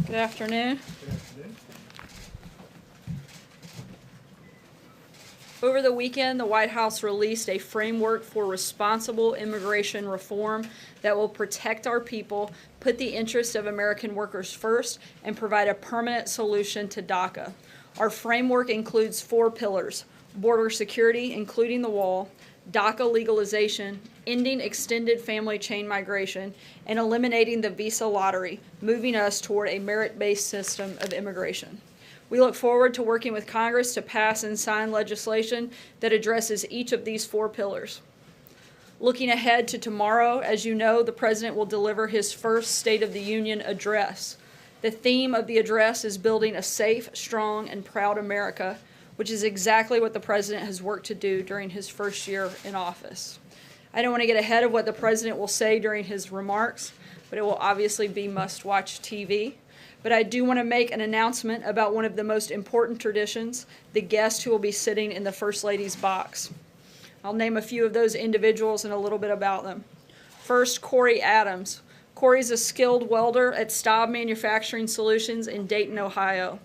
Good afternoon. Over the weekend, the White House released a framework for responsible immigration reform that will protect our people, put the interests of American workers first, and provide a permanent solution to DACA. Our framework includes 4 pillars: border security, including the wall, DACA legalization, ending extended family chain migration, and eliminating the visa lottery, moving us toward a merit-based system of immigration. We look forward to working with Congress to pass and sign legislation that addresses each of these 4 pillars. Looking ahead to tomorrow, as you know, the President will deliver his first State of the Union address. The theme of the address is building a safe, strong, and proud America, which is exactly what the President has worked to do during his first year in office. I don't want to get ahead of what the President will say during his remarks, but it will obviously be must-watch TV. But I do want to make an announcement about one of the most important traditions, the guest who will be sitting in the First Lady's box. I'll name a few of those individuals and a little bit about them. First, Corey Adams. Corey's a skilled welder at Staub Manufacturing Solutions in Dayton, Ohio.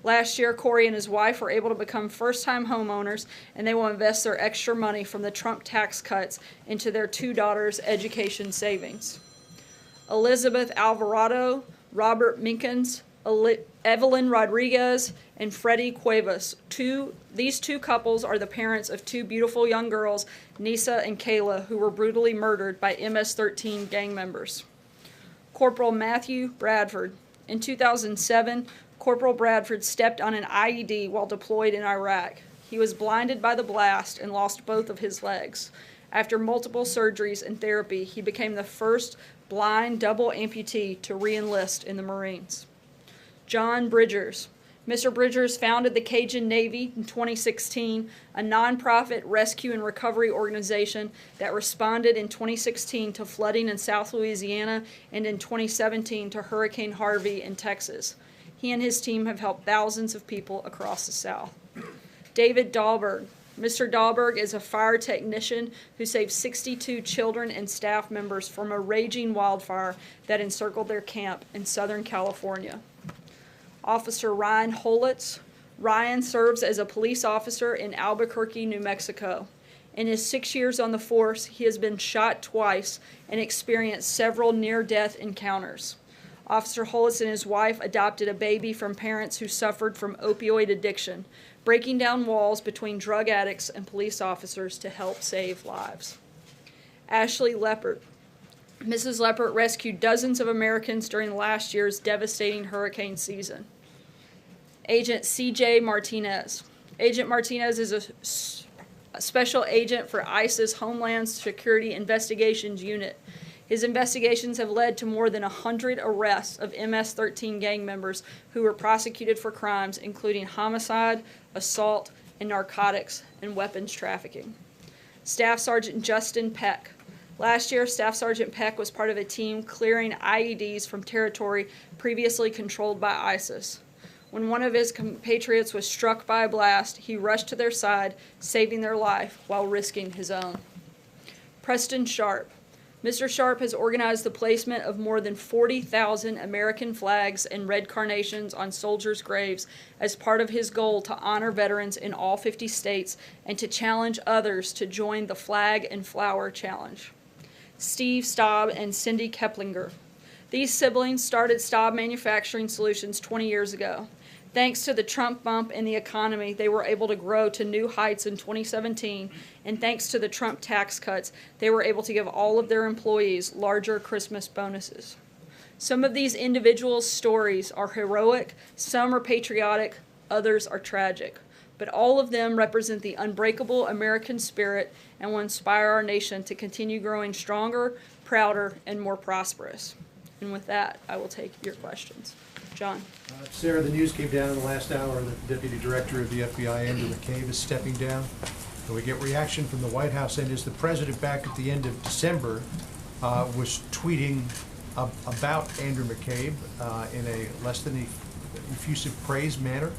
Last year, Corey and his wife were able to become first-time homeowners, and they will invest their extra money from the Trump tax cuts into their 2 daughters' education savings. Elizabeth Alvarado, Robert Minkins, Evelyn Rodriguez, and Freddie Cuevas. These two couples are the parents of 2 beautiful young girls, Nisa and Kayla, who were brutally murdered by MS-13 gang members. Corporal Matthew Bradford. In 2007, Corporal Bradford stepped on an IED while deployed in Iraq. He was blinded by the blast and lost both of his legs. After multiple surgeries and therapy, he became the first blind double amputee to re-enlist in the Marines. John Bridgers. Mr. Bridgers founded the Cajun Navy in 2016, a nonprofit rescue and recovery organization that responded in 2016 to flooding in South Louisiana and in 2017 to Hurricane Harvey in Texas. He and his team have helped thousands of people across the South. David Dahlberg. Mr. Dahlberg is a fire technician who saved 62 children and staff members from a raging wildfire that encircled their camp in Southern California. Officer Ryan Holitz. Ryan serves as a police officer in Albuquerque, New Mexico. In his 6 years on the force, he has been shot twice and experienced several near-death encounters. Officer Holitz and his wife adopted a baby from parents who suffered from opioid addiction, breaking down walls between drug addicts and police officers to help save lives. Ashley Leppert. Mrs. Leppert rescued dozens of Americans during last year's devastating hurricane season. Agent C.J. Martinez. Agent Martinez is a special agent for ICE's Homeland Security Investigations Unit. His investigations have led to more than 100 arrests of MS-13 gang members who were prosecuted for crimes including homicide, assault, and narcotics and weapons trafficking. Staff Sergeant Justin Peck. Last year, Staff Sergeant Peck was part of a team clearing IEDs from territory previously controlled by ISIS. When one of his compatriots was struck by a blast, he rushed to their side, saving their life while risking his own. Preston Sharp. Mr. Sharp has organized the placement of more than 40,000 American flags and red carnations on soldiers' graves as part of his goal to honor veterans in all 50 states and to challenge others to join the Flag and Flower Challenge. Steve Staub and Cindy Keplinger. These siblings started Staub Manufacturing Solutions 20 years ago. Thanks to the Trump bump in the economy, they were able to grow to new heights in 2017, and thanks to the Trump tax cuts, they were able to give all of their employees larger Christmas bonuses. Some of these individuals' stories are heroic, some are patriotic, others are tragic, but all of them represent the unbreakable American spirit and will inspire our nation to continue growing stronger, prouder, and more prosperous. And with that, I will take your questions. John. Sarah, the news came down in the last hour that the Deputy Director of the FBI, Andrew McCabe, is stepping down. And we get reaction from the White House, and as the President back at the end of December was tweeting about Andrew McCabe in a less than effusive praise manner.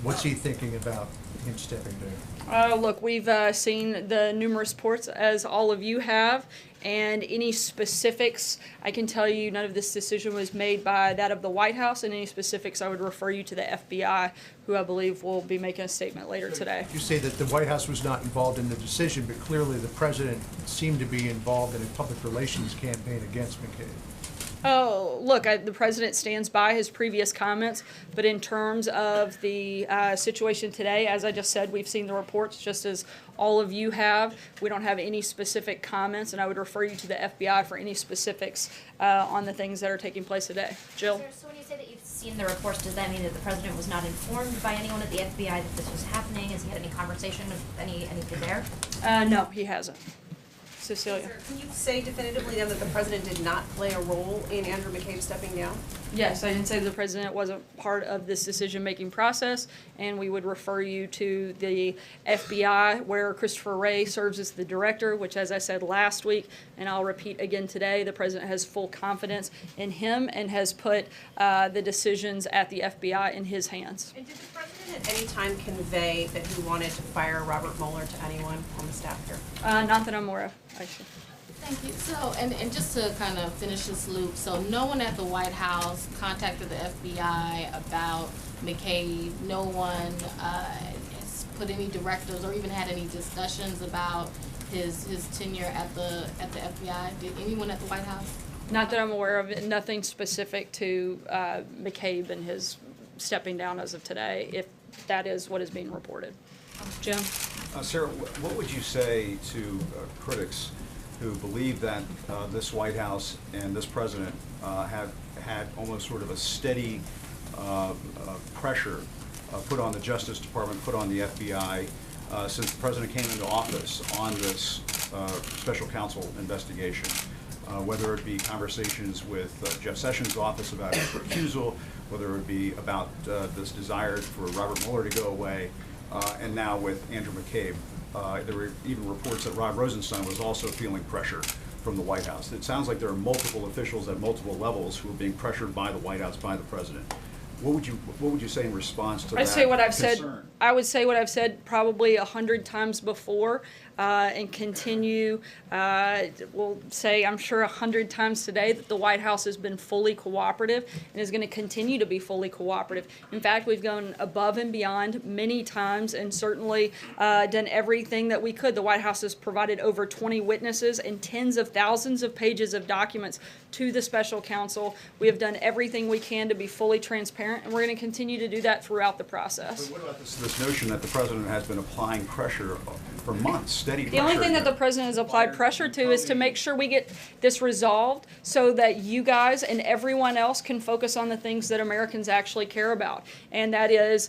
What's he thinking about him stepping down? Look, we've seen the numerous reports, as all of you have, And any specifics, I can tell you none of this decision was made by that of the White House, and any specifics I would refer you to the FBI, who I believe will be making a statement later today. You say that the White House was not involved in the decision, but clearly the president seemed to be involved in a public relations campaign against McCabe. Oh, look, the president stands by his previous comments, but in terms of the situation today, as I just said, we've seen the reports just as all of you have. We don't have any specific comments, and I would refer you to the FBI for any specifics on the things that are taking place today. Jill? So when you say that you've seen the reports, does that mean that the president was not informed by anyone at the FBI that this was happening? Has he had any conversation with anything there? No, he hasn't. Cecilia? Can you say definitively then that the president did not play a role in Andrew McCabe stepping down? Yes, I didn't say the president wasn't part of this decision-making process, and we would refer you to the FBI, where Christopher Wray serves as the director, which, as I said last week, and I'll repeat again today, the president has full confidence in him and has put the decisions at the FBI in his hands. And did the president at any time convey that he wanted to fire Robert Mueller to anyone on the staff here? Not that I'm aware of, actually. Thank you. So, and just to kind of finish this loop, so no one at the White House contacted the FBI about McCabe. No one has put any directives or even had any discussions about his tenure at the FBI. Did anyone at the White House? Not that I'm aware of. Nothing specific to McCabe and his stepping down as of today, if that is what is being reported. Jim? Sarah, what would you say to critics who believe that this White House and this president have had almost sort of a steady pressure put on the Justice Department, put on the FBI since the president came into office on this special counsel investigation? Whether it be conversations with Jeff Sessions' office about his recusal, whether it be about this desire for Robert Mueller to go away, and now with Andrew McCabe. There were even reports that Rod Rosenstein was also feeling pressure from the White House. It sounds like there are multiple officials at multiple levels who are being pressured by the White House, by the president. What would you say in response to that say what I've concern? said. I would say what I've said probably 100 times before, and continue. We'll say I'm sure 100 times today that the White House has been fully cooperative and is going to continue to be fully cooperative. In fact, we've gone above and beyond many times and certainly done everything that we could. The White House has provided over 20 witnesses and tens of thousands of pages of documents to the special counsel. We have done everything we can to be fully transparent, and we're going to continue to do that throughout the process. But what about this notion that the president has been applying pressure for months, steady pressure? The only thing that the president has applied pressure to is to make sure we get this resolved so that you guys and everyone else can focus on the things that Americans actually care about. And that is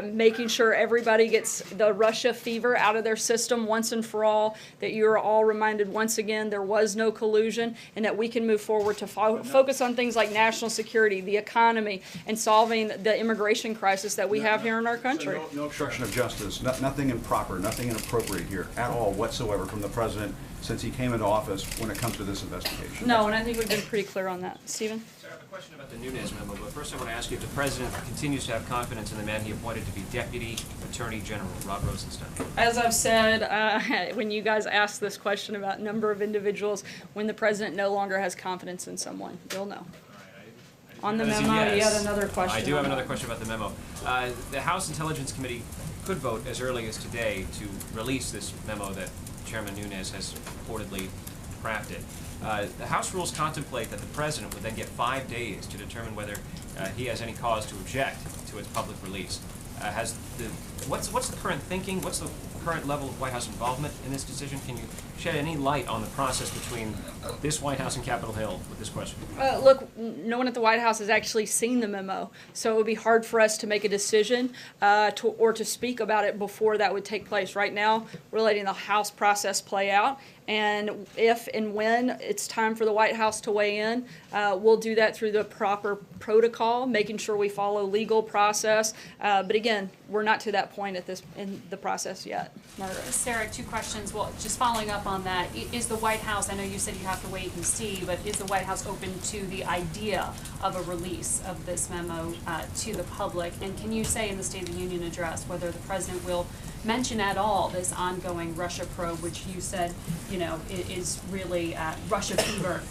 making sure everybody gets the Russia fever out of their system once and for all, that you are all reminded once again there was no collusion, and that we can move forward to focus on things like national security, the economy, and solving the immigration crisis that we have here in our country. So no obstruction of justice, nothing improper, nothing inappropriate here at all whatsoever from the president since he came into office when it comes to this investigation. No, and I think we've been pretty clear on that. Stephen? Sir, I have a question about the Nunes memo, but first I want to ask you if the president continues to have confidence in the man he appointed to be Deputy Attorney General, Rod Rosenstein. As I've said, when you guys ask this question about number of individuals, when the president no longer has confidence in someone, you'll know. On the As a memo, you yes. had another question. I do have on another that. question about the memo. The House Intelligence Committee could vote as early as today to release this memo that Chairman Nunes has reportedly crafted. The House rules contemplate that the president would then get 5 days to determine whether he has any cause to object to its public release. What's the current thinking? What's the current level of White House involvement in this decision? Can you shed any light on the process between this White House and Capitol Hill with this question? Look, no one at the White House has actually seen the memo, so it would be hard for us to make a decision or to speak about it before that would take place. Right now, we're letting the House process play out, and if and when it's time for the White House to weigh in, we'll do that through the proper protocol, making sure we follow legal process. But again, we're not to that point in the process yet. Margaret. Sarah, two questions. Well, just following up on that, is the White House, I know you said you have have to wait and see, but is the White House open to the idea of a release of this memo to the public? And can you say in the State of the Union address whether the president will mention at all this ongoing Russia probe, which you said, you know, is really Russia fever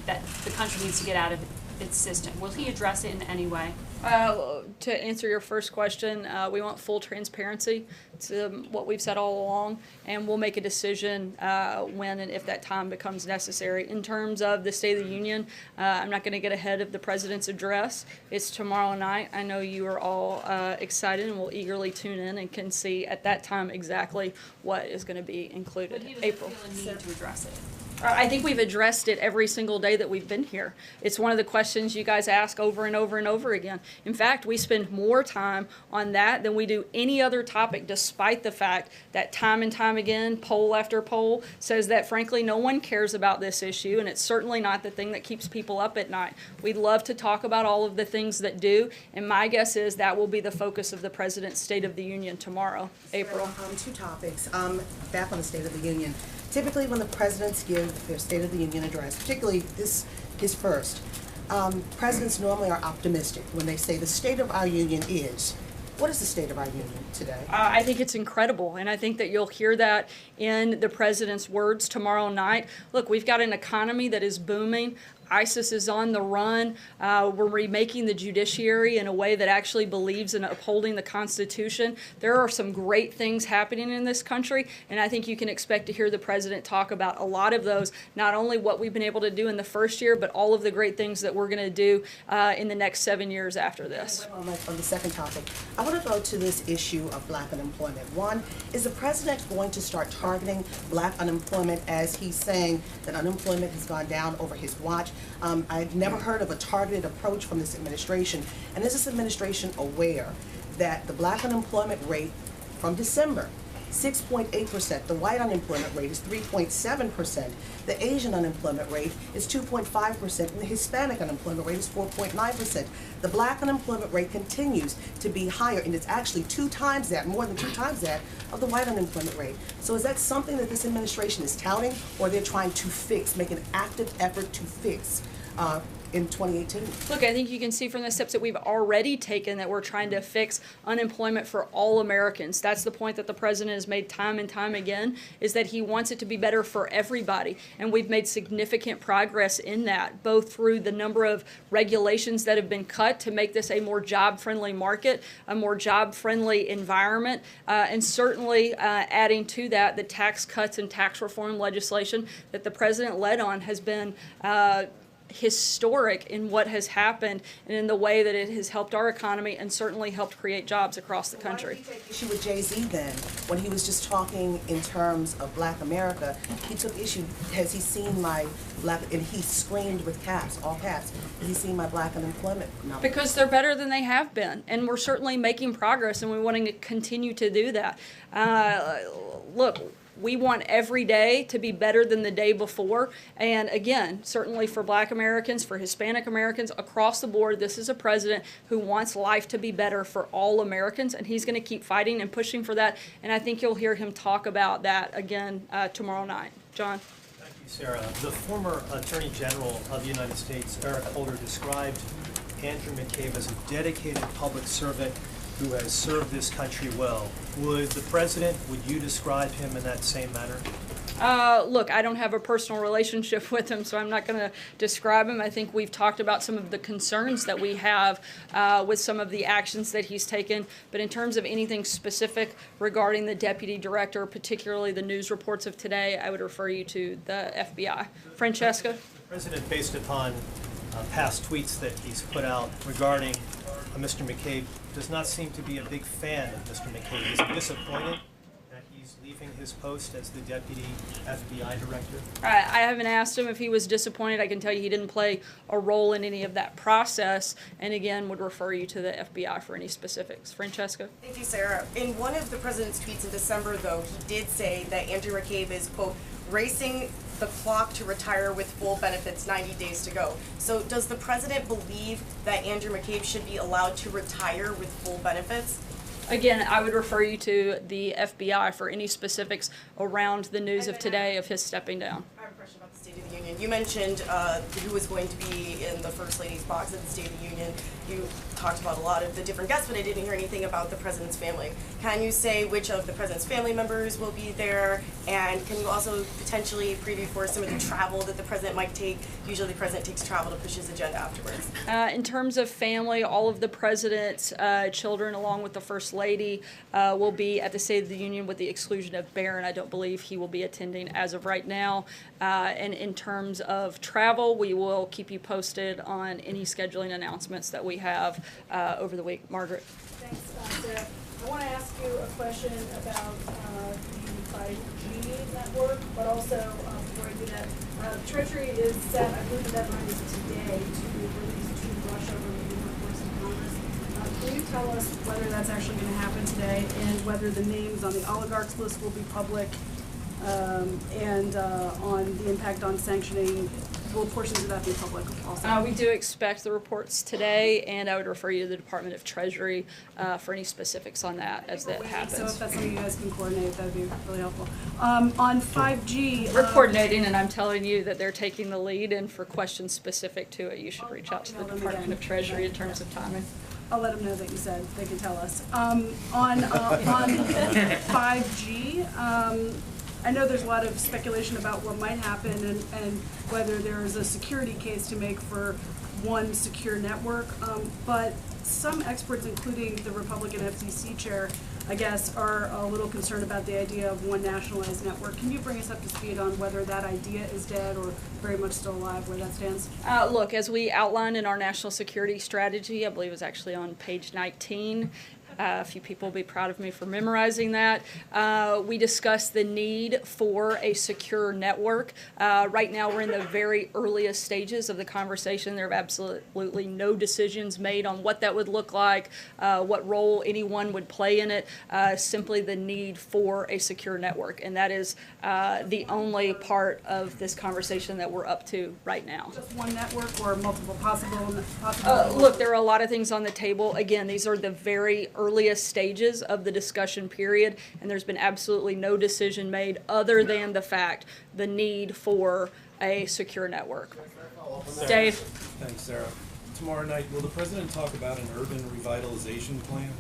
that the country needs to get out of its system? Will he address it in any way? To answer your first question, we want full transparency. It's what we've said all along, and we'll make a decision when and if that time becomes necessary. In terms of the State of the Union, I'm not going to get ahead of the President's address. It's tomorrow night. I know you are all excited and will eagerly tune in and can see at that time exactly what is going to be included. But he doesn't April. feel a need to address it. I think we've addressed it every single day that we've been here. It's one of the questions you guys ask over and over and over again. In fact, we spend more time on that than we do any other topic, despite the fact that time and time again, poll after poll says that, frankly, no one cares about this issue, and it's certainly not the thing that keeps people up at night. We'd love to talk about all of the things that do, and my guess is that will be the focus of the President's State of the Union tomorrow. April. Two topics. Back on the State of the Union. Typically, when the presidents give their State of the Union address, particularly this his first, presidents normally are optimistic when they say the state of our union is. What is the state of our union today? I think it's incredible, and I think that you'll hear that in the president's words tomorrow night. Look, we've got an economy that is booming. ISIS is on the run. We're remaking the judiciary in a way that actually believes in upholding the Constitution. There are some great things happening in this country, and I think you can expect to hear the president talk about a lot of those, not only what we've been able to do in the first year, but all of the great things that we're going to do in the next 7 years after this. On the second topic, I want to go to this issue of black unemployment. One, is the president going to start targeting black unemployment as he's saying that unemployment has gone down over his watch? I've never heard of a targeted approach from this administration. And is this administration aware that the black unemployment rate from December, 6.8%, the white unemployment rate is 3.7%, the Asian unemployment rate is 2.5%, and the Hispanic unemployment rate is 4.9%. The black unemployment rate continues to be higher, and it's actually 2 times that, more than 2 times that, of the white unemployment rate. So is that something that this administration is touting, or they're trying to fix, make an active effort to fix in 2018? Look, I think you can see from the steps that we've already taken that we're trying to fix unemployment for all Americans. That's the point that the president has made time and time again, is that he wants it to be better for everybody. And we've made significant progress in that, both through the number of regulations that have been cut to make this a more job-friendly market, a more job-friendly environment, and certainly adding to that the tax cuts and tax reform legislation that the president led on has been historic in what has happened and in the way that it has helped our economy and certainly helped create jobs across the country. Why did he take issue with Jay-Z then, when he was just talking in terms of black America? He took issue, has he seen my black, and he screamed with caps, all caps, has he seen my black unemployment number? Because they're better than they have been, and we're certainly making progress, and we want to continue to do that. Look, we want every day to be better than the day before. And again, certainly for black Americans, for Hispanic Americans, across the board, this is a president who wants life to be better for all Americans, and he's going to keep fighting and pushing for that. And I think you'll hear him talk about that again tomorrow night. John? Thank you, Sarah. The former Attorney General of the United States, Eric Holder, described Andrew McCabe as a dedicated public servant who has served this country well. Would the president, would you describe him in that same manner? Look, I don't have a personal relationship with him, so I'm not going to describe him. I think we've talked about some of the concerns that we have with some of the actions that he's taken. But in terms of anything specific regarding the deputy director, particularly the news reports of today, I would refer you to the FBI. Francesca? The president, based upon past tweets that he's put out regarding Mr. McCabe, does not seem to be a big fan of Mr. McCabe. Is he disappointed that he's leaving his post as the deputy FBI director? I haven't asked him if he was disappointed. I can tell you he didn't play a role in any of that process, and again would refer you to the FBI for any specifics. Francesca? Thank you, Sarah. In one of the president's tweets in December, though, he did say that Andrew McCabe is, quote, racing the clock to retire with full benefits, 90 days to go. So does the president believe that Andrew McCabe should be allowed to retire with full benefits? Again, I would refer you to the FBI for any specifics around the news of today of his stepping down. I have a question about the State of the the Union. You mentioned who was going to be in the First Lady's box at the State of the Union. You talked about a lot of the different guests, but I didn't hear anything about the President's family. Can you say which of the President's family members will be there? And can you also potentially preview for some of the travel that the President might take? Usually the President takes travel to push his agenda afterwards. In terms of family, all of the President's children, along with the First Lady, will be at the State of the Union with the exclusion of Barron. I don't believe he will be attending as of right now. And in terms of travel, we will keep you posted on any scheduling announcements that we have over the week. Margaret. Thanks, Sarah. I want to ask you a question about the 5G network, but also, before I do that, Treasury is set, I believe the deadline is today, to release 2 Russia related reports in Congress. Can you tell us whether that's actually going to happen today, and whether the names on the oligarchs list will be public, and on the impact on sanctioning? Will portions of that be public also? We do expect the reports today, and I would refer you to the Department of Treasury for any specifics on that as that happens. So if that's something you guys can coordinate, that would be really helpful. On 5G... We're coordinating, and I'm telling you that they're taking the lead, and for questions specific to it, you should reach out to the Department of Treasury in terms of timing. I'll let them know that you said they can tell us. On 5G, I know there's a lot of speculation about what might happen and whether there is a security case to make for one secure network, but some experts, including the Republican FCC chair, I guess, are a little concerned about the idea of one nationalized network. Can you bring us up to speed on whether that idea is dead or very much still alive, where that stands? Look, as we outlined in our national security strategy, I believe it was actually on page 19, a few people will be proud of me for memorizing that. We discussed the need for a secure network. Right now we're in the very earliest stages of the conversation. There are absolutely no decisions made on what that would look like, what role anyone would play in it, simply the need for a secure network. And that is the only part of this conversation that we're up to right now. Just one network or multiple possible look, there are a lot of things on the table. Again, these are the very earliest stages of the discussion period, and there's been absolutely no decision made other than the fact the need for a secure network. Dave. Thanks, Sarah. Tomorrow night, will the President talk about an urban revitalization plan?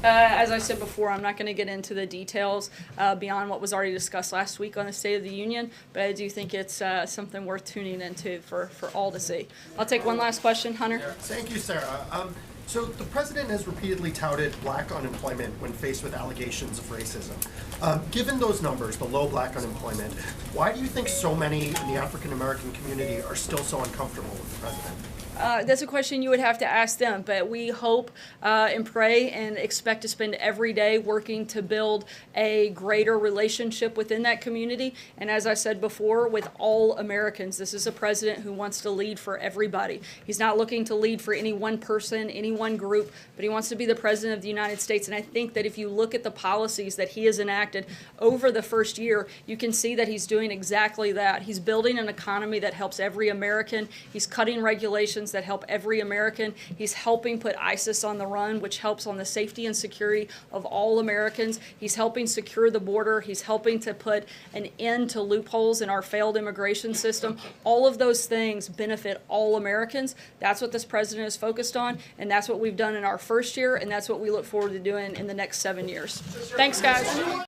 As I said before, I'm not going to get into the details beyond what was already discussed last week on the State of the Union, but I do think it's something worth tuning into for all to see. I'll take one last question. Hunter? Thank you, Sarah. So the President has repeatedly touted black unemployment when faced with allegations of racism. Given those numbers, the low black unemployment, why do you think so many in the African American community are still so uncomfortable with the President? That's a question you would have to ask them, but we hope and pray and expect to spend every day working to build a greater relationship within that community. And as I said before, with all Americans, this is a president who wants to lead for everybody. He's not looking to lead for any one person, any one group, but he wants to be the president of the United States. And I think that if you look at the policies that he has enacted over the first year, you can see that he's doing exactly that. He's building an economy that helps every American. He's cutting regulations that help every American. He's helping put ISIS on the run, which helps on the safety and security of all Americans. He's helping secure the border. He's helping to put an end to loopholes in our failed immigration system. All of those things benefit all Americans. That's what this president is focused on, and that's what we've done in our first year, and that's what we look forward to doing in the next 7 years. Thanks, guys.